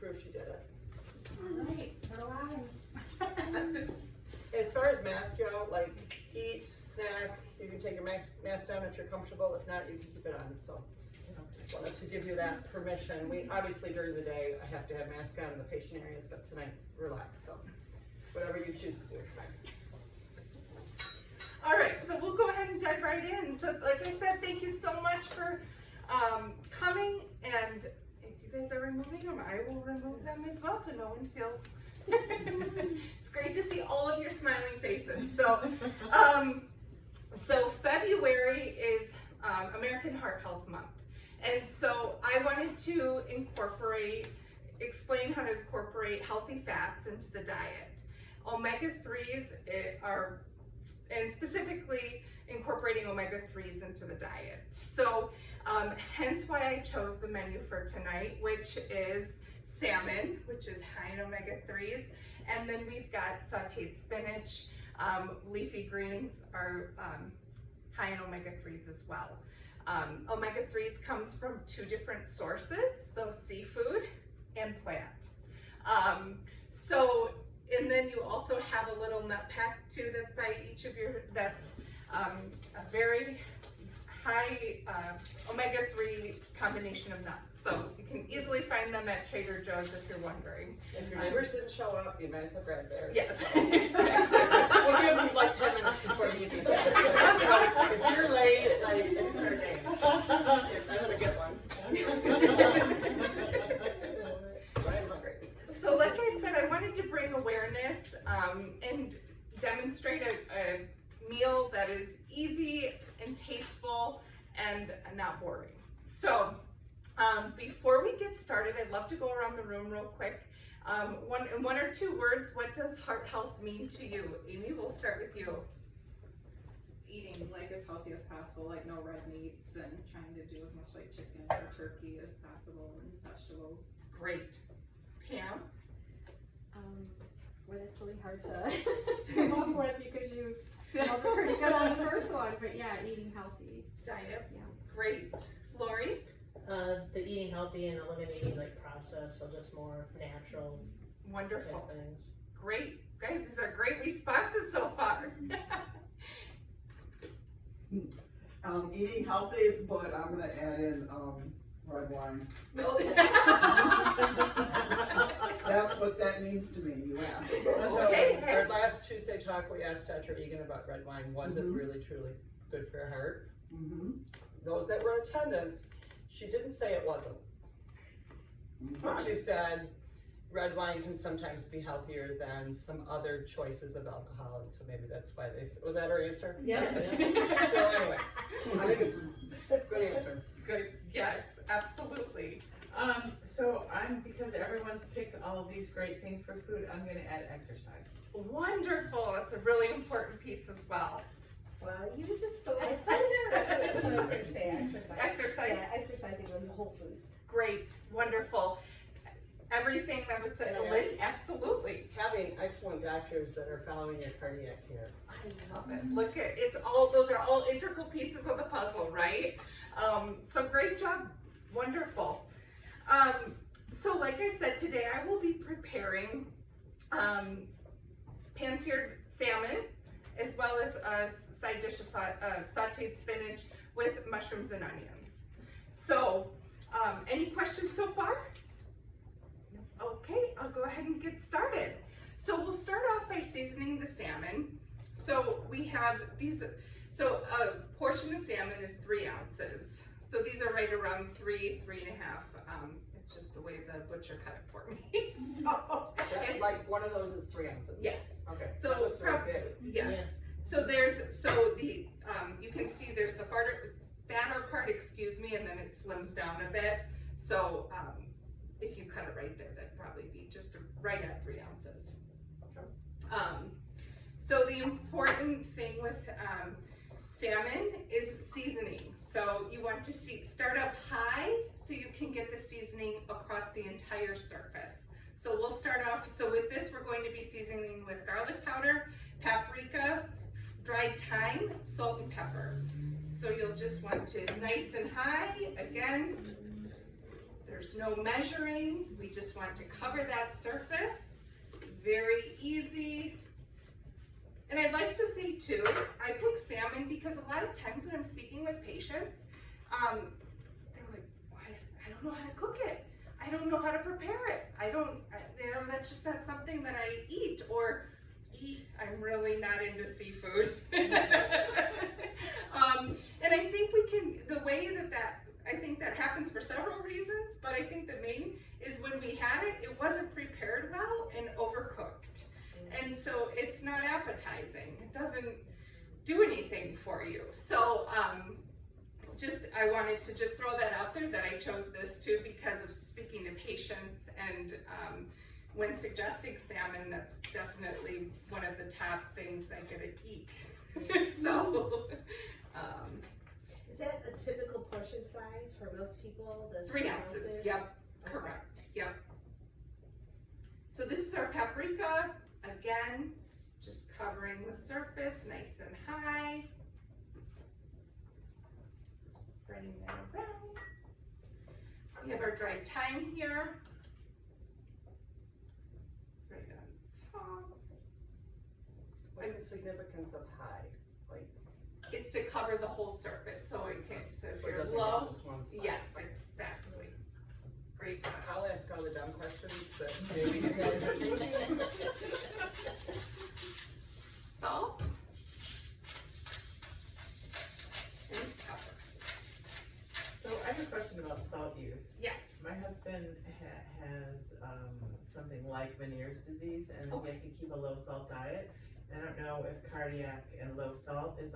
prove she did it. All right, we're alive. As far as mask go, like eat, snack, you can take your mask down if you're comfortable. If not, you can keep it on. So, just wanted to give you that permission. We obviously during the day I have to have mask on in the patient areas, but tonight's relaxed. So, whatever you choose to do is fine. All right, so we'll go ahead and dive right in. So, like I said, thank you so much for coming. And if you guys are removing them, I will remove them as well, so no one feels. It's great to see all of your smiling faces. So February is American Heart Health Month, and so I wanted to explain how to incorporate healthy fats into the diet. Omega-3s are, and specifically incorporating omega-3s into the diet. So hence why I chose the menu for tonight, which is salmon, which is high in omega-3s, and then we've got sauteed spinach. Leafy greens are high in omega-3s as well. Omega-3s comes from two different sources, so seafood and plant. And then you also have a little nut pack too that's by each of your, that's a very high omega-3 combination of nuts. So you can easily find them at Trader Joe's if you're wondering. If your neighbors didn't show up, you might as well grab theirs. Yes, exactly. We'll give you like 10 minutes before you do that. If you're late, like, it's our game. I'm gonna get one. I'm hungry. So like I said, I wanted to bring awareness and demonstrate a meal that is easy and tasteful and not boring. So before we get started, I'd love to go around the room real quick. One or two words, what does heart health mean to you? Amy, we'll start with you. Eating like as healthy as possible, like no red meats, and trying to do as much like chicken or turkey as possible and vegetables. Great. Pam? Well, it's really hard to come up with because you are pretty good on the first one, but yeah, eating healthy. Diet. Yeah. Great. Lori? The eating healthy and eliminating like processed, so just more natural Wonderful. type things. Great. Guys, these are great responses so far. Eating healthy, but I'm gonna add in red wine. That's what that means to me. You asked. Okay. Our last Tuesday talk, we asked Dr. Egan about red wine. Was it really, truly good for your heart? Those that were in attendance, she didn't say it wasn't. But she said red wine can sometimes be healthier than some other choices of alcohol, and so maybe that's why they, was that her answer? Yeah. So anyway, I think it's a good answer. Good. Yes, absolutely. So because everyone's picked all of these great things for food, I'm gonna add exercise. Wonderful. That's a really important piece as well. Well, you just stole my thunder. That's what I was going to say, exercise. Exercise. Yeah, exercising with Whole Foods. Great. Wonderful. Everything that was said, absolutely. Having excellent doctors that are following your cardiac care. I love it. Look at, it's all, those are all integral pieces of the puzzle, right? So great job. Wonderful. So like I said, today I will be preparing pan-seared salmon, as well as a side dish of sauteed spinach with mushrooms and onions. So, any questions so far? Okay, I'll go ahead and get started. So we'll start off by seasoning the salmon. So we have these, so a portion of salmon is 3 ounces. So these are right around 3.5. It's just the way the butcher cut it for me. So That's like one of those is 3 ounces. yes. Okay. So that looks really good. yes. Yeah. So there's the you can see there's the fatter part, excuse me, and then it slims down a bit. So if you cut it right there, that'd probably be just right at 3 ounces. So the important thing with salmon is seasoning. So you want to start up high so you can get the seasoning across the entire surface. So we'll start off, so with this we're going to be seasoning with garlic powder, paprika, dried thyme, salt and pepper. So you'll just want to nice and high, again, There's no measuring, we just want to cover that surface. Very easy. And I'd like to say too, I pick salmon because a lot of times when I'm speaking with patients, they're like, I don't know how to cook it. I don't know how to prepare it. That's just not something that I eat, or I'm really not into seafood. And I think the way I think that happens for several reasons, but I think the main is when we had it, it wasn't prepared well and overcooked. And so it's not appetizing. It doesn't do anything for you. So I wanted to just throw that out there that I chose this too because of speaking to patients, and when suggesting salmon, that's definitely one of the top things I get to eat. So Is that a typical portion size for most people? The 3 ounces, yep, correct, yep. So this is our paprika, again, just covering the surface nice and high. Spreading that around. We have our dried thyme here. Right on top. What's the significance of high? Like, It's to cover the whole surface, so it can, so if so it you're doesn't low, go just one spot? yes, exactly. Great I'll question. ask all the dumb questions that maybe you guys are thinking. Salt. And pepper. So I have a question about salt use. Yes. My husband has something like Meniere's disease, and he has to keep a low salt diet. I don't know if cardiac and low salt is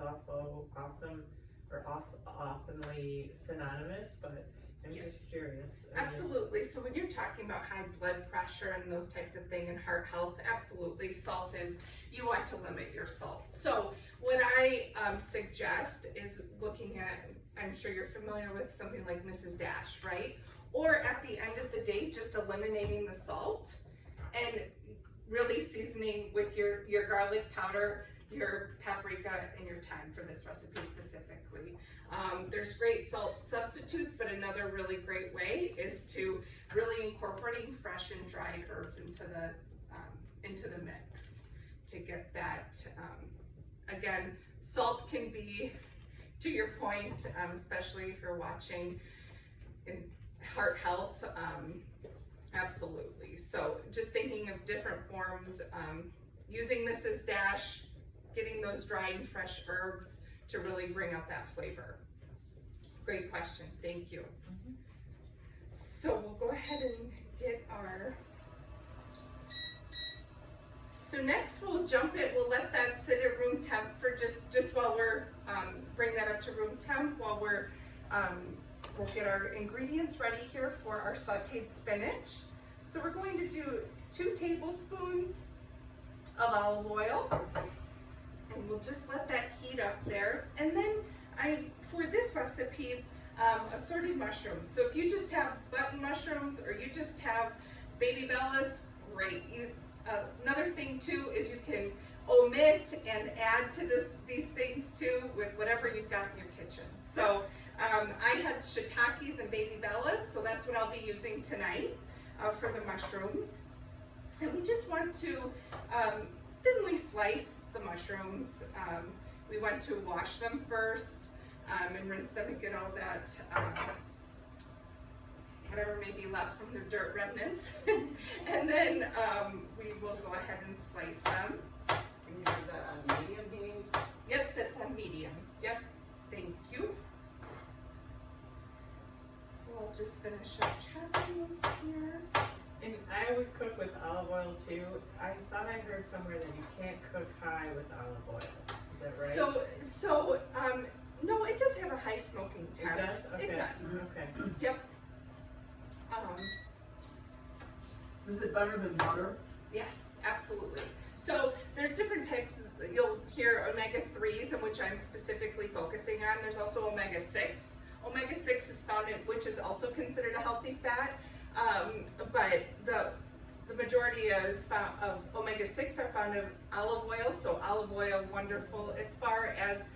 oftenly synonymous, but I'm just curious. Absolutely. So when you're talking about high blood pressure and those types of things and heart health, absolutely, salt is, you want to limit your salt. So what I suggest is looking at, I'm sure you're familiar with something like Mrs. Dash, right? Or at the end of the day, just eliminating the salt and really seasoning with your garlic powder, your paprika, and your thyme for this recipe specifically. There's great salt substitutes, but another really great way is to really incorporating fresh and dried herbs into the mix to get that. Again, salt can be, to your point, especially if you're watching in heart health, absolutely. So just thinking of different forms, using Mrs. Dash, getting those dried and fresh herbs to really bring out that flavor. Great question, thank you. So we'll go ahead and get our, so next we'll we'll let that sit at room temp for just while we're, bring that up to room temp while we're, we'll get our ingredients ready here for our sauteed spinach. So we're going to do 2 tablespoons of olive oil, and we'll just let that heat up there. And then for this recipe, assorted mushrooms. So if you just have button mushrooms or you just have baby bellas, great. Another thing too is you can omit and add to these things too with whatever you've got in your kitchen. So I had shiitakes and baby bellas, so that's what I'll be using tonight for the mushrooms. And we just want to thinly slice the mushrooms. We want to wash them first and rinse them and get all that whatever may be left from the dirt remnants. And then we will go ahead and slice them. And you do that on medium heat? Yep, that's on medium. Yep, thank you. So I'll just finish up chopping this here. And I always cook with olive oil too. I thought I heard somewhere that you can't cook high with olive oil. Is that right? So no, it does have a high smoking temp. It does? Okay. It does. Okay. Yep. Is it better than butter? Yes, absolutely. So there's different types. You'll hear omega-3s, in which I'm specifically focusing on. There's also omega-6. Omega-6 is found in, which is also considered a healthy fat, but the majority is found of omega-6 are found in olive oil. So olive oil, wonderful. As far as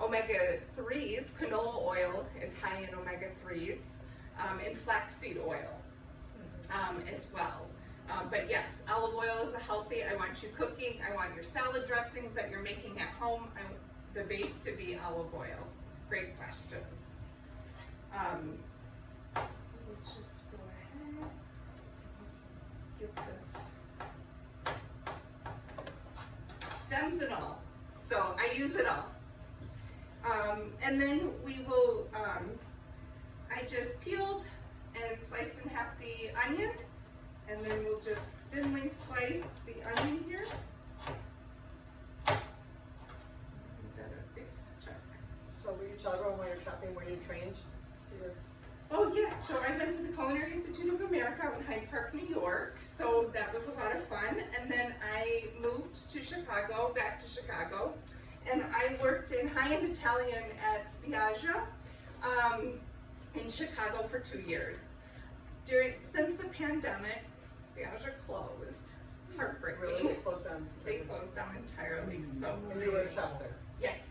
omega-3s, canola oil is high in omega-3s. and flaxseed oil as well. But yes, olive oil is a healthy. I want you cooking. I want your salad dressings that you're making at home. I want the base to be olive oil. Great questions. So we'll just go ahead, get this stems and all. So I use it all. And then we will, I just peeled and sliced in half the onion, and then we'll just thinly slice the onion here. Give that a big check. So were you talking about when you're shopping, were you trained? Oh yes, so I went to the Culinary Institute of America out in Hyde Park, New York, so that was a lot of fun. And then I moved to Chicago, back to Chicago, and I worked in high-end Italian at Spiaggia in Chicago for 2 years. Since the pandemic, Spiaggia closed. Heartbreaking. Really, they closed down? They closed down entirely, so. And you were a chef there? Yes,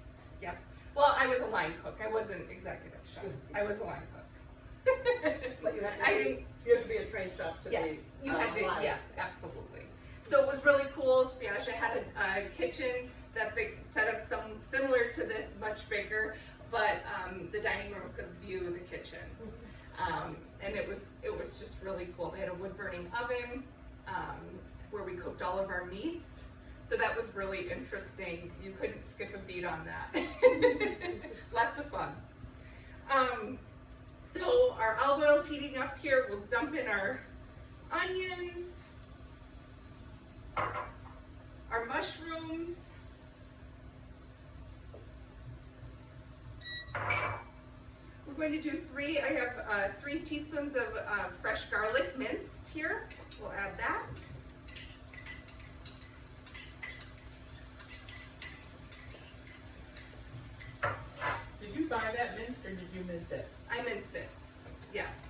yep. Well, I was a line cook. I wasn't executive chef. I was a line cook. But you had I to didn't. be, you had to be a trained chef to be. Yes, you had to. alive. Yes, absolutely. So it was really cool. Spiaggia had a kitchen that they set up similar to this, much bigger, but the dining room could view the kitchen, and it was just really cool. They had a wood burning oven where we cooked all of our meats. So that was really interesting. You couldn't skip a beat on that. Lots of fun. So our olive oil's heating up here. We'll dump in our onions, our mushrooms, we're going to do I have 3 teaspoons of fresh garlic minced here. We'll add that. Did you buy that minced or did you mince it? I minced it, yes.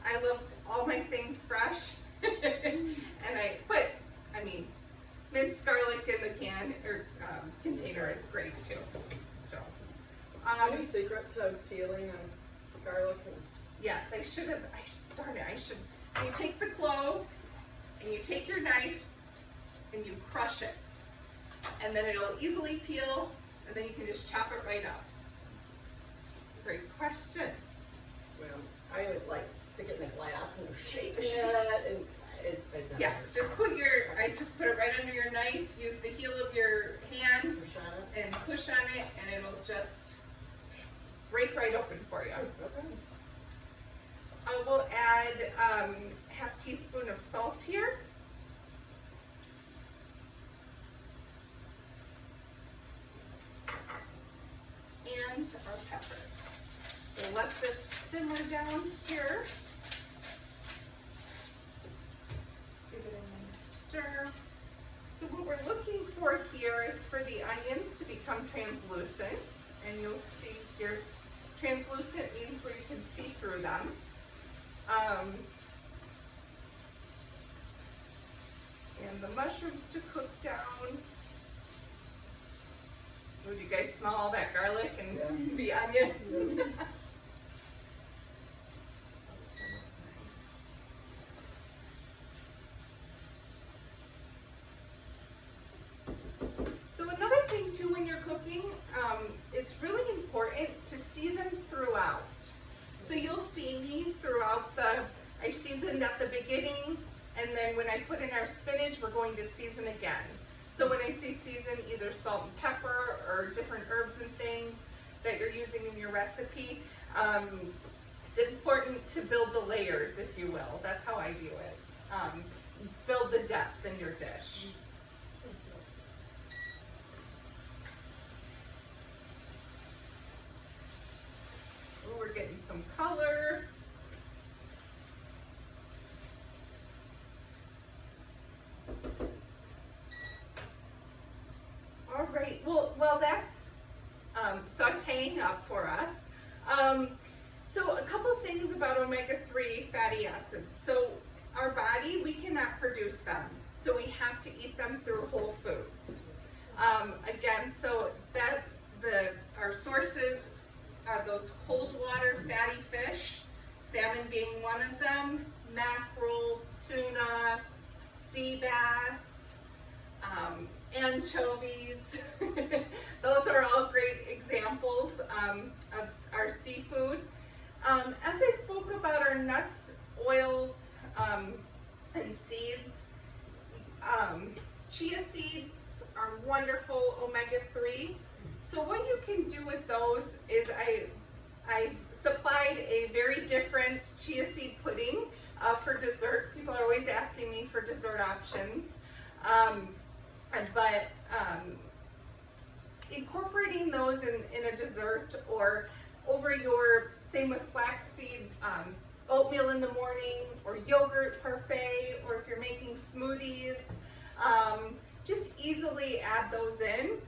I love all my things fresh. I mean, minced garlic in the can or container is great too. So, Any secret to peeling and garlic? yes, I should. So you take the clove and you take your knife and you crush it. And then it'll easily peel, and then you can just chop it right up. Great question. Well, I would like stick it in a glass and shake it and it never Yeah, hurts. I just put it right under your knife, use the heel of your hand Push on it. and push on it, and it'll just break right open for you. Okay. We'll add half teaspoon of salt here. And our pepper. We'll let this simmer down here. Give it a nice stir. So what we're looking for here is for the onions to become translucent. And you'll see here, translucent means where you can see through them. And the mushrooms to cook down. Oh, do you guys smell all that garlic and the onions? So another thing too when you're cooking, it's really important to season throughout. So you'll see me throughout I seasoned at the beginning, and then when I put in our spinach, we're going to season again. So when I say season, either salt and pepper or different herbs and things that you're using in your recipe, it's important to build the layers, if you will. That's how I view it. Build the depth in your dish. Ooh, we're getting some color. All right, well that's sauteing up for us. So a couple things about omega-3 fatty acids. So our body, we cannot produce them. So we have to eat them through whole foods. Again, so our sources are those cold water fatty fish, salmon being one of them, mackerel, tuna, sea bass, anchovies. Those are all great examples of our seafood. As I spoke about our nuts, oils, and seeds, chia seeds are wonderful omega-3. So what you can do with those is I've supplied a very different chia seed pudding for dessert. People are always asking me for dessert options. But incorporating those in a dessert or over your, same with flaxseed, oatmeal in the morning or yogurt parfait, or if you're making smoothies, just easily add those in.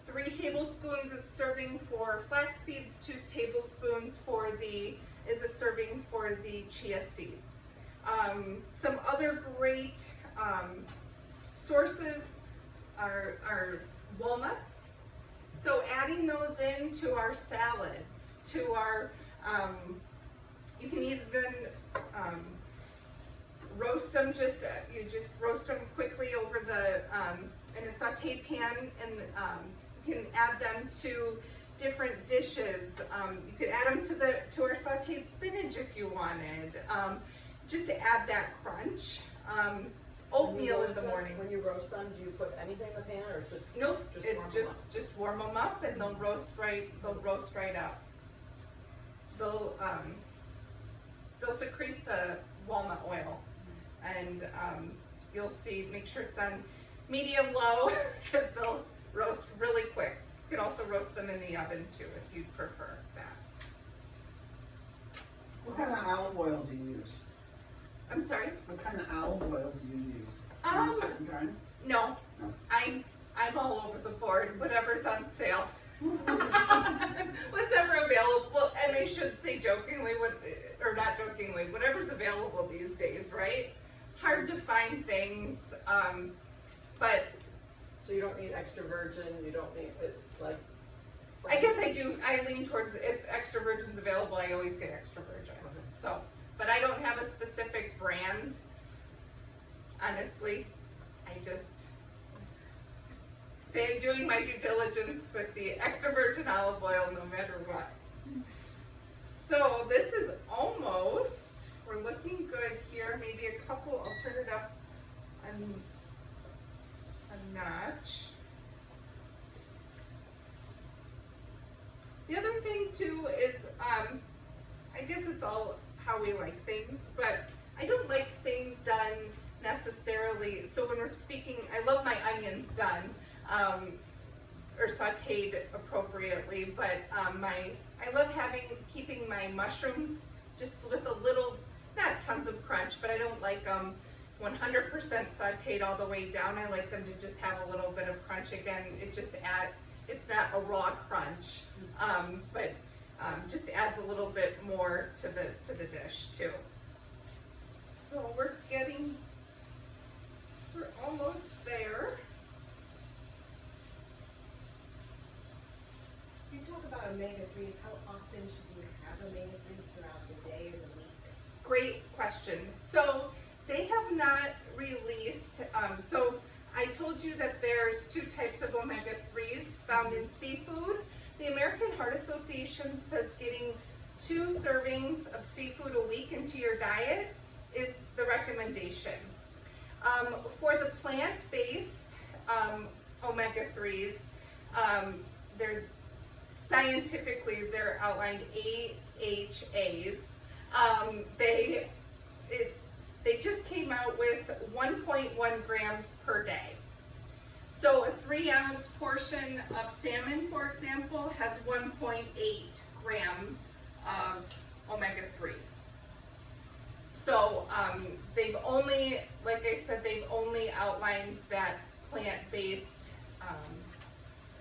3 tablespoons is serving for flax seeds, 2 tablespoons is a serving for the chia seed. Some other great sources are walnuts. So adding those into our salads, to our, you can even roast them, you just roast them quickly over in a saute pan, and you can add them to different dishes. You could add them to our sauteed spinach if you wanted, just to add that crunch. Oatmeal in the morning. When you roast them, do you put anything in the pan, or just Nope, just warm them up, and they'll roast right up. They'll secrete the walnut oil, and you'll see, make sure it's on medium low because they'll roast really quick. You could also roast them in the oven too if you'd prefer that. What kind of olive oil do you use? I'm sorry? What kind of olive oil do you use? A certain kind? No, No. I'm all over the board, whatever's on sale. Whatever available, and I should say jokingly, or not jokingly, whatever's available these days, right? Hard to find things, but so you don't need extra virgin. You don't need it like. I guess I do. I lean towards, if extra virgin's available, I always get extra virgin. So, but I don't have a specific brand. Honestly, I just say I'm doing my due diligence with the extra virgin olive oil no matter what. So this is almost, we're looking good here. Maybe a couple, I'll turn it up a notch. The other thing too is, I guess it's all how we like things, but I don't like things done necessarily. So when we're speaking, I love my onions done, or sauteed appropriately, but I love keeping my mushrooms just with a little, not tons of crunch, but I don't like them 100% sauteed all the way down. I like them to just have a little bit of crunch. Again, it's not a raw crunch, but just adds a little bit more to the dish too. So we're almost there. You talk about omega-3s, how often should you have omega-3s throughout the day or the week? Great question. So they have not released, so I told you that there's 2 types of omega-3s found in seafood. The American Heart Association says getting 2 servings of seafood a week into your diet is the recommendation. For the plant-based omega-3s, they're scientifically, they're outlined AHAs. They just came out with 1.1 grams per day. So a 3-ounce portion of salmon, for example, has 1.8 grams of omega-3. So they've only, like I said, they've only outlined that plant-based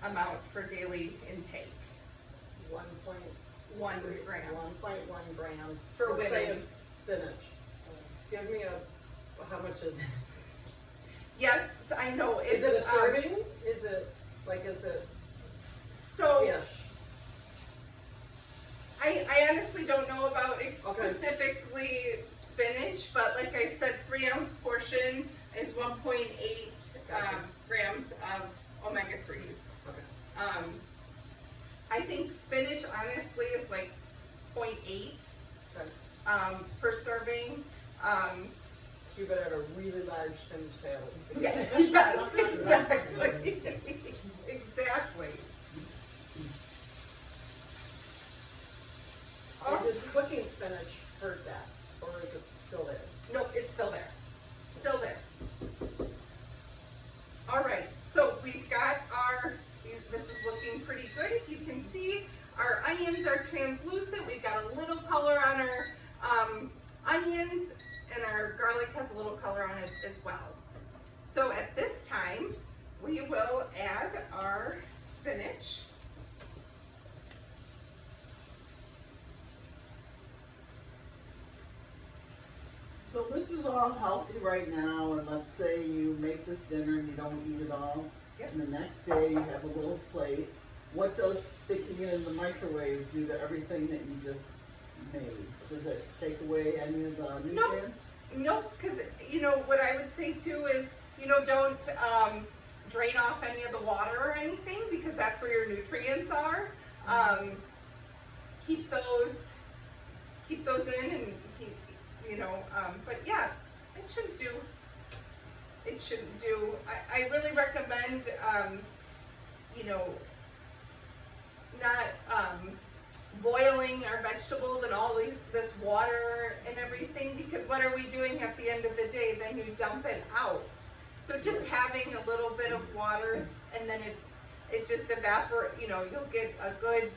amount for daily intake. 1.1 grams. 1.1 grams For let's say women. of spinach. Give me how much is? Yes, I know. Is it a serving? Is it? So Yes. I honestly don't know about specifically spinach, but like I said, 3-ounce portion is 1.8 grams of omega-3s. Okay. I think spinach honestly is like 0.8 Okay. per serving. So you better have a really large spinach salad. Yes, exactly. Exactly. Or does cooking spinach hurt that, or is it still there? Nope, it's still there. Still there. All right, so we've got our, this is looking pretty good. If you can see, our onions are translucent. We've got a little color on our onions, and our garlic has a little color on it as well. So at this time, we will add our spinach. So this is all healthy right now, and let's say you make this dinner and you don't eat it all. Yep. And the next day you have a little plate. What does sticking it in the microwave do to everything that you just made? Does it take away any of the nutrients? Nope, because you know what I would say too is, you know, don't drain off any of the water or anything, because that's where your nutrients are. Keep those in, and keep, you know, but yeah, it shouldn't do. I really recommend, you know, not boiling our vegetables and all this water and everything, because what are we doing at the end of the day? Then you dump it out. So just having a little bit of water, and then it just evaporates. You know, you'll get a good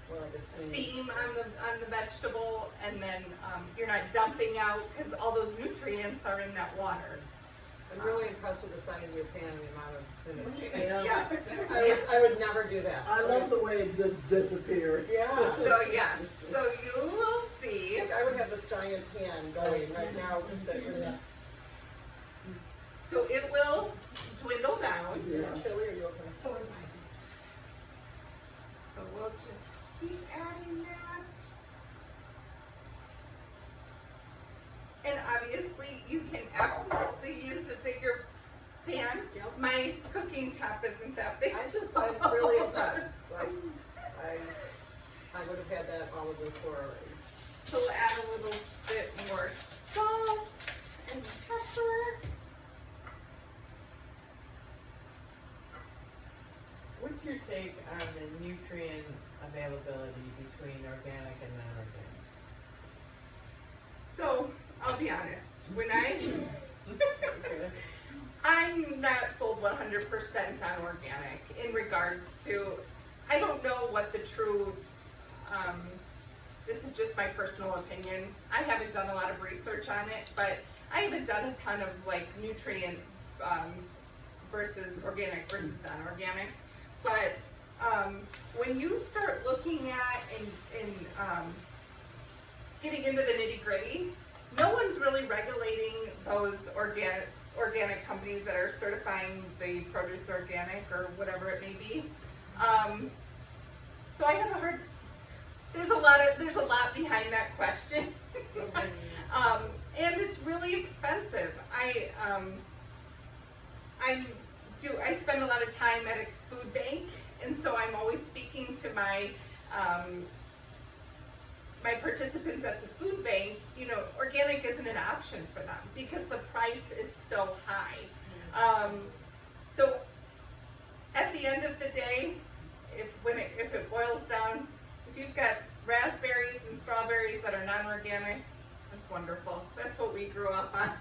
Well, like a steam on the vegetable, and then you're not dumping out, because all those nutrients are in that water. I'm really impressed with the size of your pan and the amount of spinach. Yes. I would never do that. I love the way it just disappears. Yeah. So yes, so you will see. I would have this giant pan going right now, because it would have. So it will dwindle down. Yeah. Chili, or you okay? So we'll just keep adding that. And obviously you can absolutely use a bigger pan. Yep. My cooking top isn't that big. I'm really impressed. I would have had that all over the floor already. So we'll add a little bit more salt and pepper. What's your take on the nutrient availability between organic and non-organic? So I'll be honest, when Okay. I'm not sold 100% on organic in regards to, I don't know what the true, this is just my personal opinion. I haven't done a lot of research on it, but I haven't done a ton of like nutrient versus organic versus non-organic. But when you start looking at and getting into the nitty-gritty, no one's really regulating those organic companies that are certifying the produce organic or whatever it may be. So I have a hard, there's a lot behind that question. And it's really expensive. I spend a lot of time at a food bank, and so I'm always speaking to my my participants at the food bank. You know, organic isn't an option for them because the price is so high. So at the end of the day, if it boils down, if you've got raspberries and strawberries that are non-organic, that's wonderful. That's what we grew up on.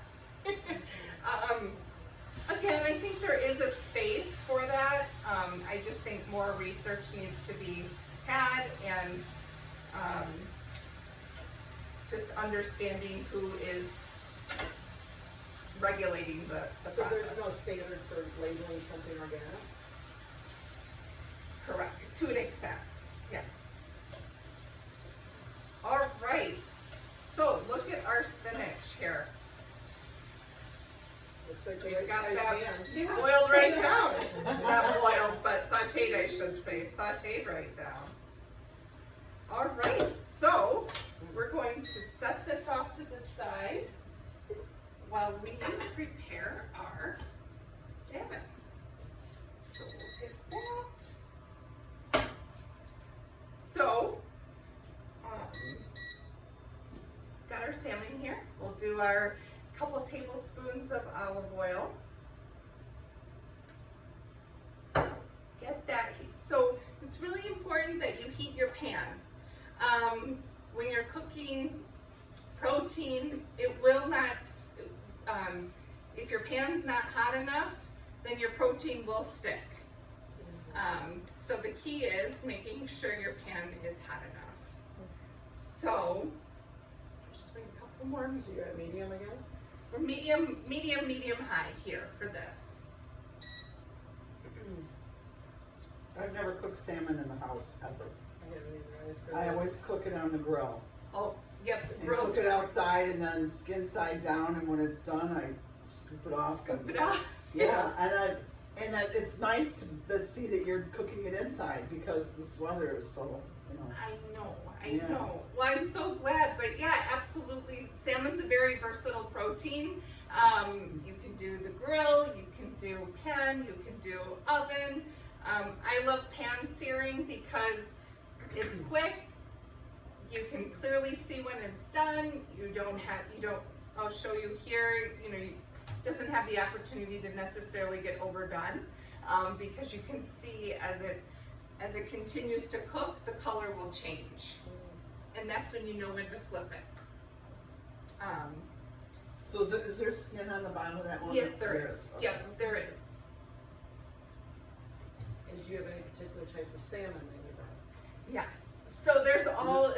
Again, I think there is a space for that. I just think more research needs to be had, and just understanding who is regulating the So process. there's no standard for labeling something organic? Correct, to an extent, yes. All right, so look at our spinach here. Looks like We've they got got that pan. boiled right down. Not boiled, but so sauteed, I should say, sauteed right down. All right, so we're going to set this off to the side while we prepare our salmon. So we'll get that. So, got our salmon here. We'll do our couple tablespoons of olive oil. Get that heat. So it's really important that you heat your pan. When you're cooking protein, it will not, if your pan's not hot enough, then your protein will stick. So the key is making sure your pan is hot enough. So, just wait a couple more. So you're at medium again? Or medium high here for this. I've never cooked salmon in the house ever. I haven't either. I always cook it on the grill. Oh, yep, the And grill's cook it outside and then skin side down, and when it's done, I scoop it off. Scoop it off. Yeah, it's nice to see that you're cooking it inside because this weather is so, you know. I know. Yeah. Well, I'm so glad, but yeah, absolutely. Salmon's a very versatile protein. You can do the grill, you can do pan, you can do oven. I love pan searing because it's quick. You can clearly see when it's done. I'll show you here, it doesn't have the opportunity to necessarily get overdone because you can see as it continues to cook, the color will change. And that's when you know when to flip it. So is there skin on the bottom of that one? Yes, there is. Okay. Yep, there is. And do you have any particular type of salmon that you buy? Yes. So there's all,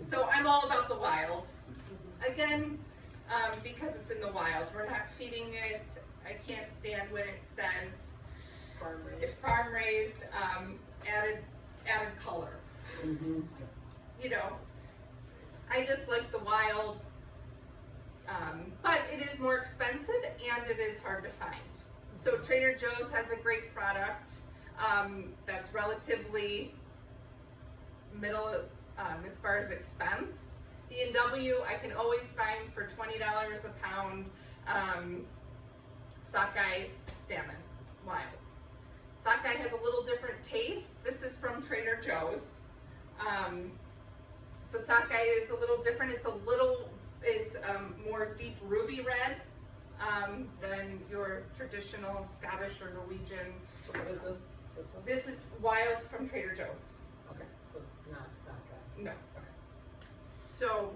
so I'm all about the wild. Again, because it's in the wild. We're not feeding it. I can't stand when it says farm raised, added color. Mm-hmm. I just like the wild, but it is more expensive and it is hard to find. So Trader Joe's has a great product that's relatively middle as far as expense. D&W I can always find for $20 a pound sockeye salmon, wild. Sockeye has a little different taste. This is from Trader Joe's. So sockeye is a little different. It's more deep ruby red than your traditional Scottish or Norwegian. So what is this? This one? This is wild from Trader Joe's. Okay, so it's not sockeye. No. So,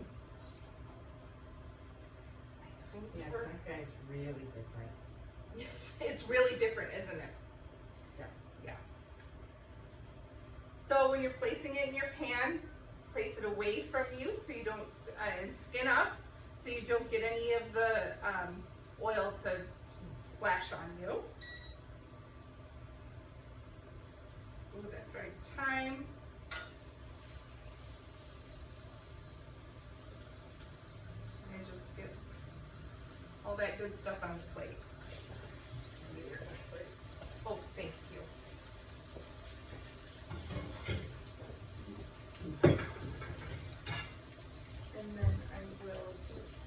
Yeah, sockeye is really different. yes, it's really different, isn't it? Yeah. Yes. So when you're placing it in your pan, place it away from you so you don't, and skin up so you don't get any of the oil to splash on you. Ooh, that dried thyme. And just get all that good stuff on the plate. Oh, thank you. And then I will just.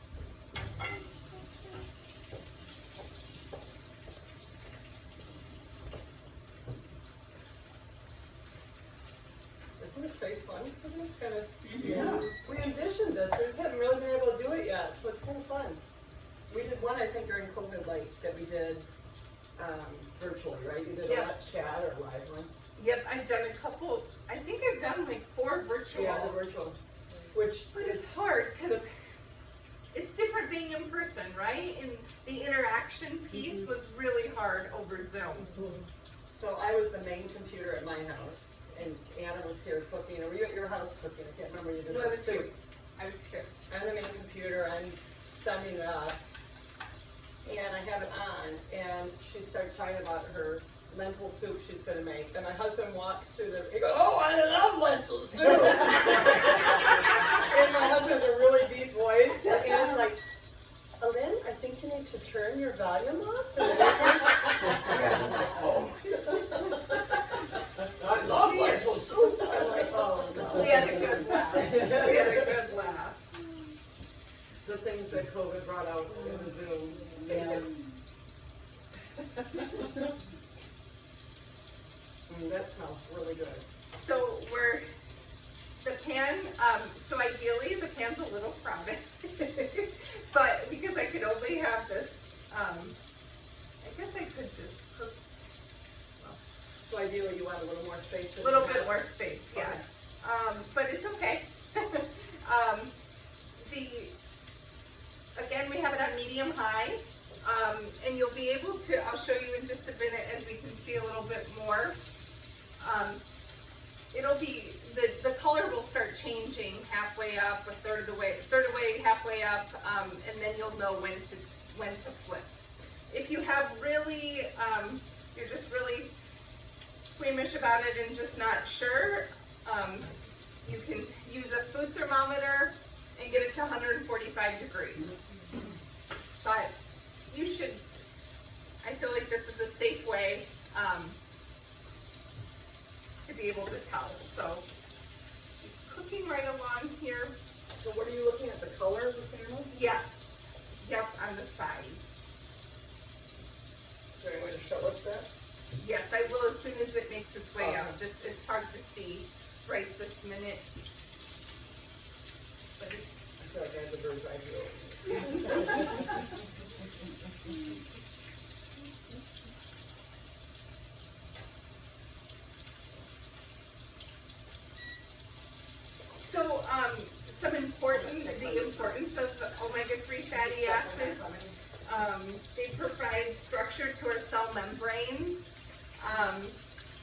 Isn't this space fun for this kind of? Yeah. We envisioned this, we just haven't really been able to do it yet, so it's kind of fun. We did one, I think, during COVID, like, that we did virtually, right? You did a Yep. Let's Chat or a live one. Yep, I've done a couple, I think I've done like 4 virtual. Yeah, the virtual, which But it's hard because it's different being in person, right? And the interaction piece was really hard over Zoom. So I was the main computer at my house, and Anna was here cooking, or were you at your house cooking? I can't remember, you did No, I the was here. soup. I was here. I'm the main computer, I'm sending it up, and I have it on, and she starts talking about her lentil soup she's gonna make, and my husband walks through he goes, oh, I love lentil soup! And my husband has a really deep voice, and Anna's like, Lynn, I think you need to turn your volume off. COVID brought out in Zoom. That smells really good. So the pan, so ideally the pan's a little crowded, but because I could only have this, I guess I could just cook So ideally you want a little more space. a little bit more space, yes. But it's okay. Again, we have it on medium high, and you'll be able to, I'll show you in just a minute as we can see a little bit more. It'll be, the color will start changing halfway up, a third away, halfway up, and then you'll know when to flip. If you have really, you're just really squeamish about it and just not sure, you can use a food thermometer and get it to 145 degrees. But you should, I feel like this is a safe way to be able to tell. So just cooking right along here. So what are you looking at, the color of the salmon? Yes, yep, on the sides. Is there any way to show us that? Yes, I will as soon as it makes its way out. Okay. Just, it's hard to see right this minute. But it's, I feel like I had the bird's eye view. so, the importance of omega-3 fatty acids. They provide structure to our cell membranes.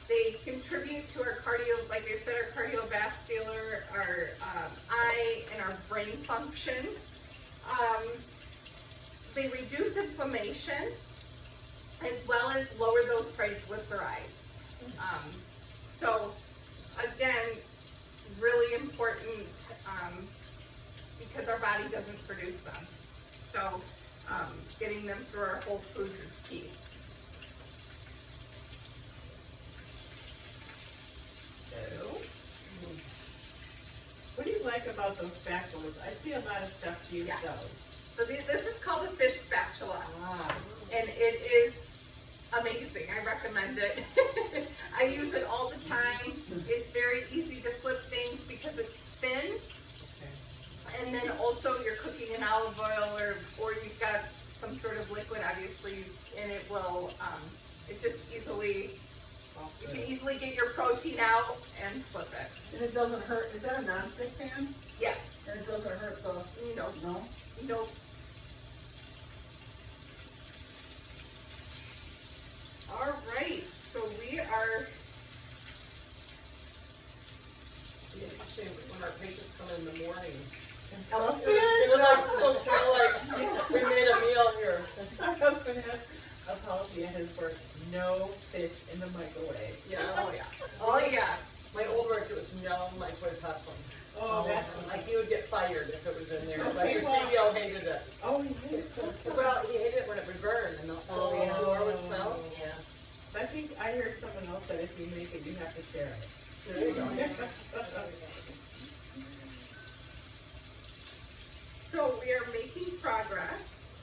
They contribute to our like I said, our cardiovascular, our eye, and our brain function. They reduce inflammation as well as lower those triglycerides. So again, really important because our body doesn't produce them. So getting them through our whole foods is key. So, What do you like about those spatulas? I see a lot of stuff use Yes. those. so this is called a fish spatula, and it is amazing. I recommend it. I use it all the time. It's very easy to flip things because it's thin. And then also you're cooking in olive oil or you've got some sort of liquid, obviously, and it will, it just easily, you can easily get your protein out and flip it. And it doesn't hurt, is that a nonstick pan? Yes. And it doesn't hurt the, No, no? no. All right, so we are, It'd be interesting when our patients come in the morning. Oh, It's like, we made a meal here. My husband has a policy at his work, no fish in the microwave. Yeah, oh yeah. oh yeah, My old work, it was no microwave popcorn. Oh, that's, Like he would get fired if it was in there, Okay, like the well- CEO hated it. oh, he did. Well, he hated it when it would burn and the whole floor would smell. Yeah. I think I heard someone else that if you make it, you have to share it. There you go. so we are making progress.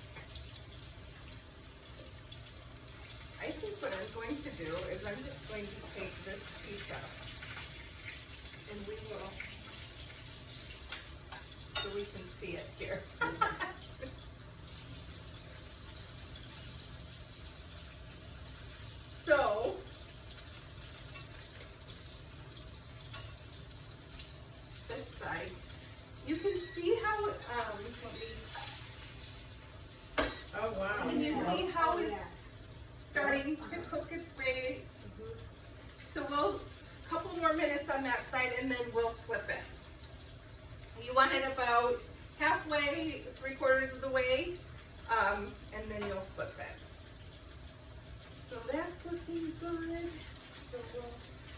I think what I'm going to do is I'm just going to take this piece out. And we will, so we can see it here. So, this side, you can see how, let me, Oh, wow. can you see how Oh, yeah. it's starting to cook its way? So we'll, couple more minutes on that side and then we'll flip it. You want it about halfway, 3/4 of the way, and then you'll flip it. So that's looking good. So we'll,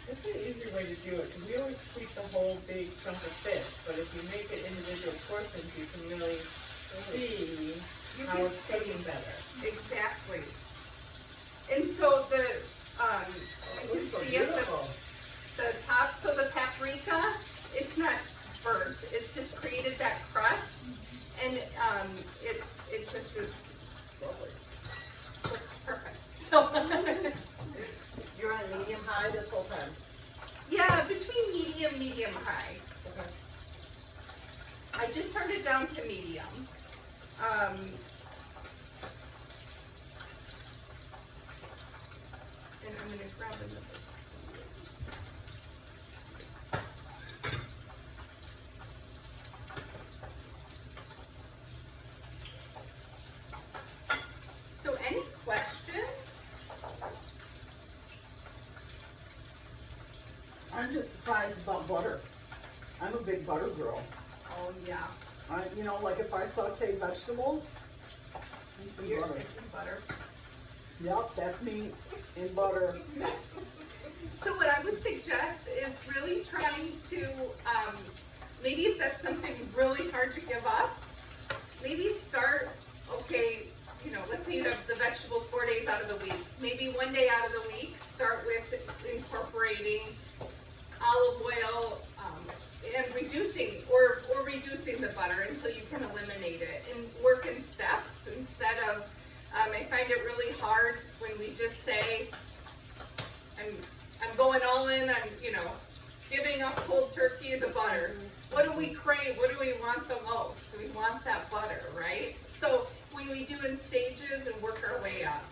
That's an easier way to do it, because we always keep the whole big chunk of fish, but if you make it individual portions, you can really see you how can it's see cooking better. exactly. And so the, you can see at the top, so the paprika, it's not burnt, it's just created that crust, and it medium high. Okay. I just turned it down to medium. And I'm gonna grab another. So any questions? I'm just surprised about butter. I'm a big butter girl. Oh, yeah. You know, like if I saute vegetables, need some You're butter. mixing butter. Yep, that's me in butter. So what I would suggest is really trying to, maybe if that's something really hard to give up, maybe start, okay, you know, let's say you have the vegetables 4 days out of the week. Maybe 1 day out of the week, start with incorporating olive oil, and reducing the butter until you can eliminate it, and work in steps instead of, I find it really hard when we just say, I'm going all in, I'm, you know, giving up cold turkey the butter. What do we crave? What do we want the most? We want that butter, right? So when we do in stages and work our way up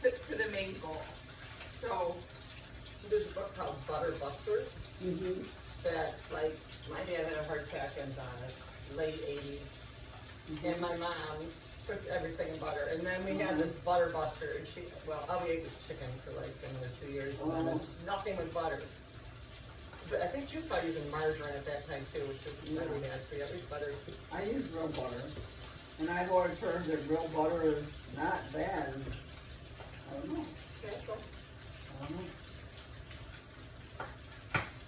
to the main goal. So there's a book called Butter Busters that, like, my dad had a heart attack in the late 80s, and my mom cooked everything in butter. And then we had this butter buster, and all we ate was chicken for like another 2 years, and then nothing with butter. But I think she was probably using margarine at that time too, which is really bad for you. At least butter is. I use real butter, and I've always heard that real butter is not bad. I don't know. I don't know.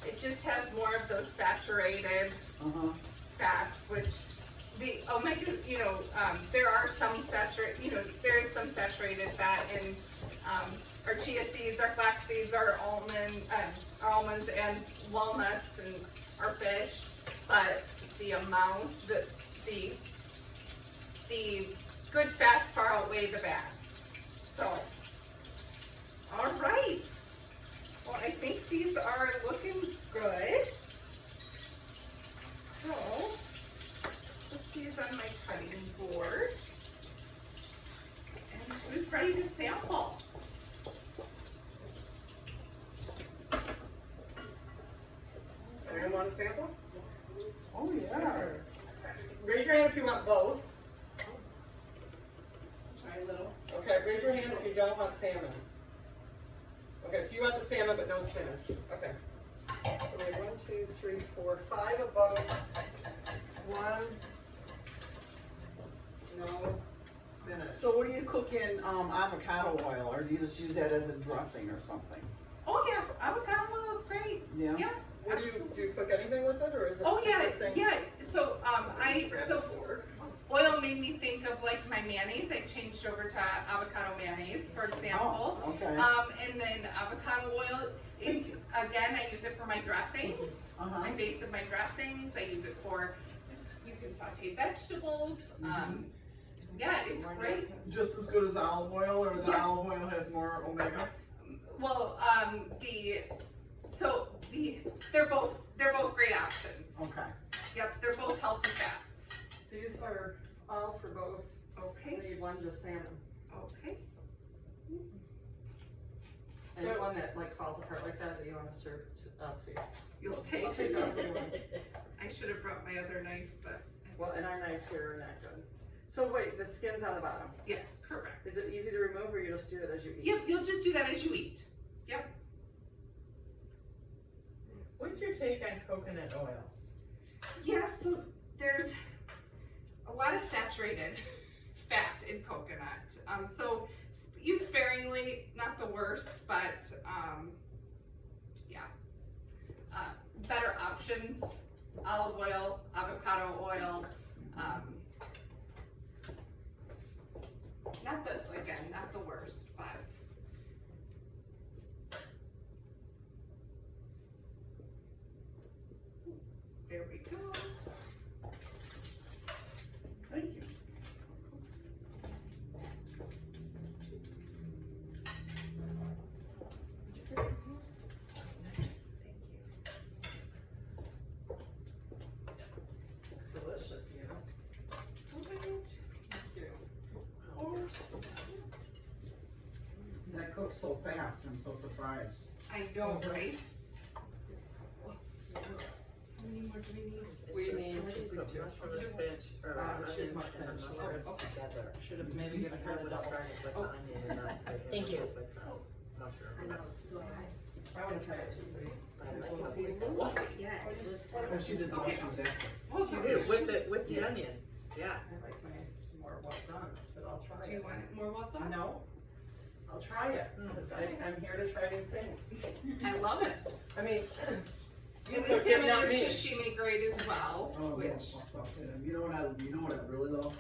it just has more of those saturated fats, which the omega, you know, there are some saturated, you know, there is some saturated fat in our chia seeds, our flax seeds, our almonds and walnuts and our fish, but the amount, the good fats far outweigh the bad. So, all right. Well, I think these are looking good. So, put these on my cutting board. And who's ready to sample? Anyone want a sample? Oh, yeah. Raise your hand if you want both. Try a little. Okay, raise your hand if you don't want salmon. Okay, so you want the salmon but no spinach. Okay. So we have 1, 2, 3, 4, 5 of both. 1. No spinach. So what do you cook in avocado oil, or do you just use that as a dressing or something? Oh yeah, avocado oil is great. Yeah. Yeah. What do you cook anything with it, or is it? Oh yeah, a thing? yeah. So oil made me think of like my mayonnaise. I changed over to avocado mayonnaise, for example. Oh, okay. And then avocado oil. It's again, I use it for my dressings. My base of my dressings. I use it for. You can saute vegetables. Yeah, it's great. Just as good as olive oil, or the olive oil has more omega? Well, they're both great options. Okay. Yep, they're both healthy fats. These are all for both. Okay. I need one just salmon. Okay. And one that like falls apart like that you want to serve to you. You'll take I'll take it. that one. I should have brought my other knife, but Well, and our knives here are not good. So wait, the skin's on the bottom. yes, correct. Is it easy to remove, or you just do it as you eat? Yep, you'll just do that as you eat. Yep. What's your take on coconut oil? Yeah, so there's a lot of saturated fat in coconut. So use sparingly, not the worst, but yeah. Better options, olive oil, avocado oil. Not the worst, but there we go. Thank you. so fast, I'm so surprised. I know, right? How many more do we need? We It's need just these put two. mushrooms, spinach, or She's onions not and finished. mushrooms Okay. together. Should have maybe given her I the would have double. started with the onion and not like Thank you. without mushroom. I know, so I wanna try it too, please. yeah, it was. Oh, she did the mushrooms after. She did it with the onion, yeah. I like mine more well done, but I'll try it. Do you want it more well done? No, I'll try it, because I'm here to try new things. I love it. I mean, you And cook the it, not salmon me. is sashimi grade as well, Oh, which, I'll saute them. You know what I really love?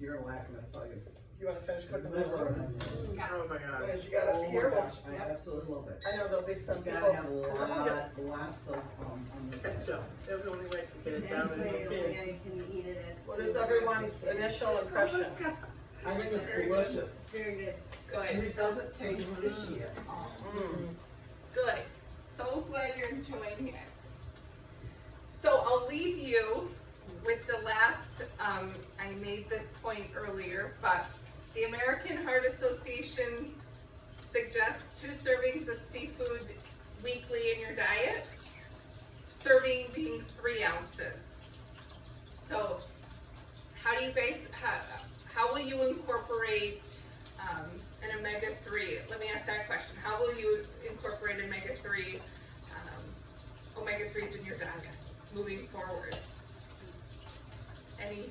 You're gonna laugh when I tell you. You wanna finish cooking the Liver liver? and onions. yes. Oh my god. As you got us Oh here, my well, gosh, I absolutely love it. I know there'll be some It's people. gotta have lots of, onions. Ketchup, that's the only way to get it That's down the is way okay. you can eat it as. What two is everyone's birds. initial impression? I think it's delicious. Very good. And Good, it doesn't taste fishy at all. good. So glad you're enjoying it. So I'll leave you with the last, I made this point earlier, but the American Heart Association suggests 2 servings of seafood weekly in your diet, serving being 3 ounces. So how do you guys, how will you incorporate an omega-3? Let me ask that question. How will you incorporate omega-3, omega-3s in your diet moving forward? Any,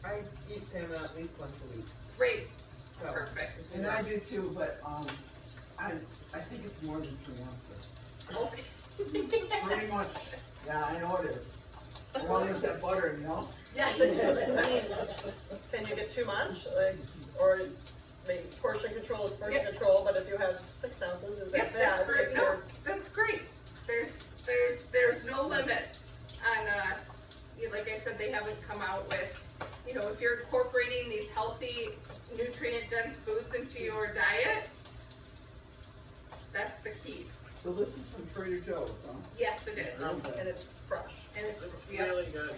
I eat salmon at least once a week. great, So, perfect. it's And enough. I do too, but, I think it's more than 3 ounces. Okay. Pretty much, yeah, I know it is. Along with that butter, you know? Yes, it's, I mean, can you get too much, like, or maybe portion control is portion Yeah. control, but if you have 6 ounces, is Yep, that that's bad? great. If No, you're- that's great. There's no limits on, like I said, they haven't come out with, if you're incorporating these healthy, nutrient-dense foods into your diet, that's the key. So this is from Trader Joe's, huh? Yes, it is. And it's fresh, And it's, yep. Really good.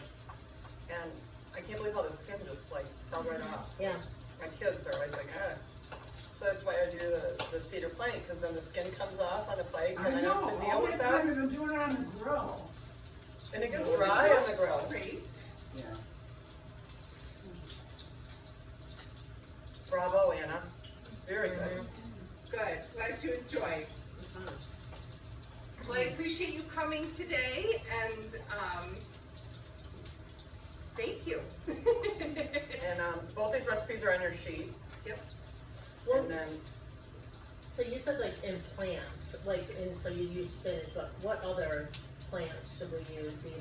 and I can't believe how the skin just like fell right off. Yeah, My kids are always like, ah. So that's why I do the cedar plank, cause then the skin comes off on the plank and I don't have to deal all with the that. time I've been doing it on the grill. And it gets dry on the grill. Great. Yeah. Bravo, Anna. Very good. Good. Glad you enjoyed. Well, I appreciate you coming today and, thank you. And both these recipes are on your sheet. Yep. And then, so you said like in plants, so you use spinach, but what other plants should we use, be,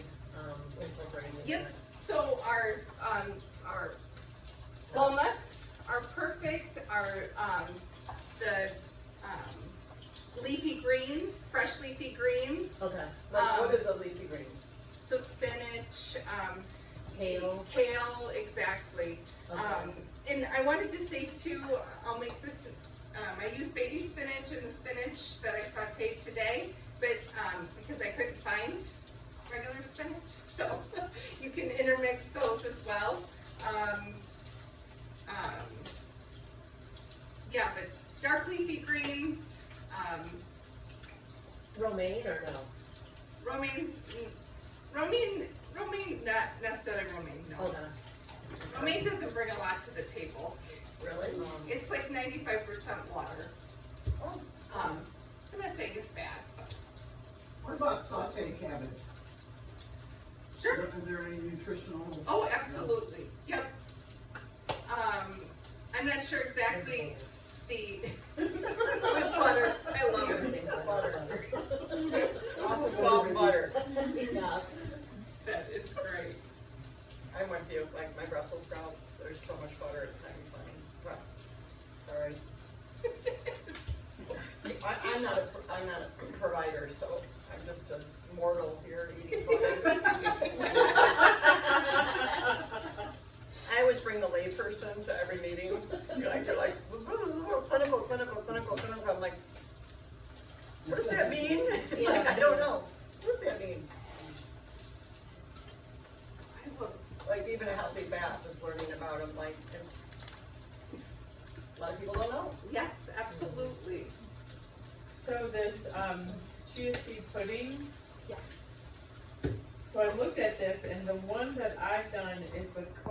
incorporating? in Yep. that? So our walnuts are perfect. The leafy greens, fresh leafy greens. Okay, like, what is a leafy green? So spinach, kale, kale, exactly. okay, And I wanted to say too, I'll make this, I use baby spinach and the spinach that I sauteed today, but, because I couldn't find regular spinach, so you can intermix those as well. Yeah, but dark leafy greens, romaine or no? romaine, not necessarily romaine, no. Okay, Romaine doesn't bring a lot to the table. Really? It's like 95% water. I'm not saying it's bad, but What about sauteed cabbage? sure. Are there any nutritional? Oh, absolutely. Yep. I'm not sure exactly the with butter. I love it. everything's Butter. butter. Lots of salt and butter. Yeah, That is great. I'm with you, like my Brussels sprouts, there's so much butter, it's not even funny. Well, sorry. I'm not a provider, so I'm just a mortal here eating butter. I always bring the layperson to every meeting, they're like, clinical. I'm like, what does that mean? Like, I don't know. What does that mean? Like even a healthy fat, just learning about them, like, it's, A lot of people don't know. Yes, absolutely. So this, chia seed pudding, Yes. so I looked at this and the one that I've done is with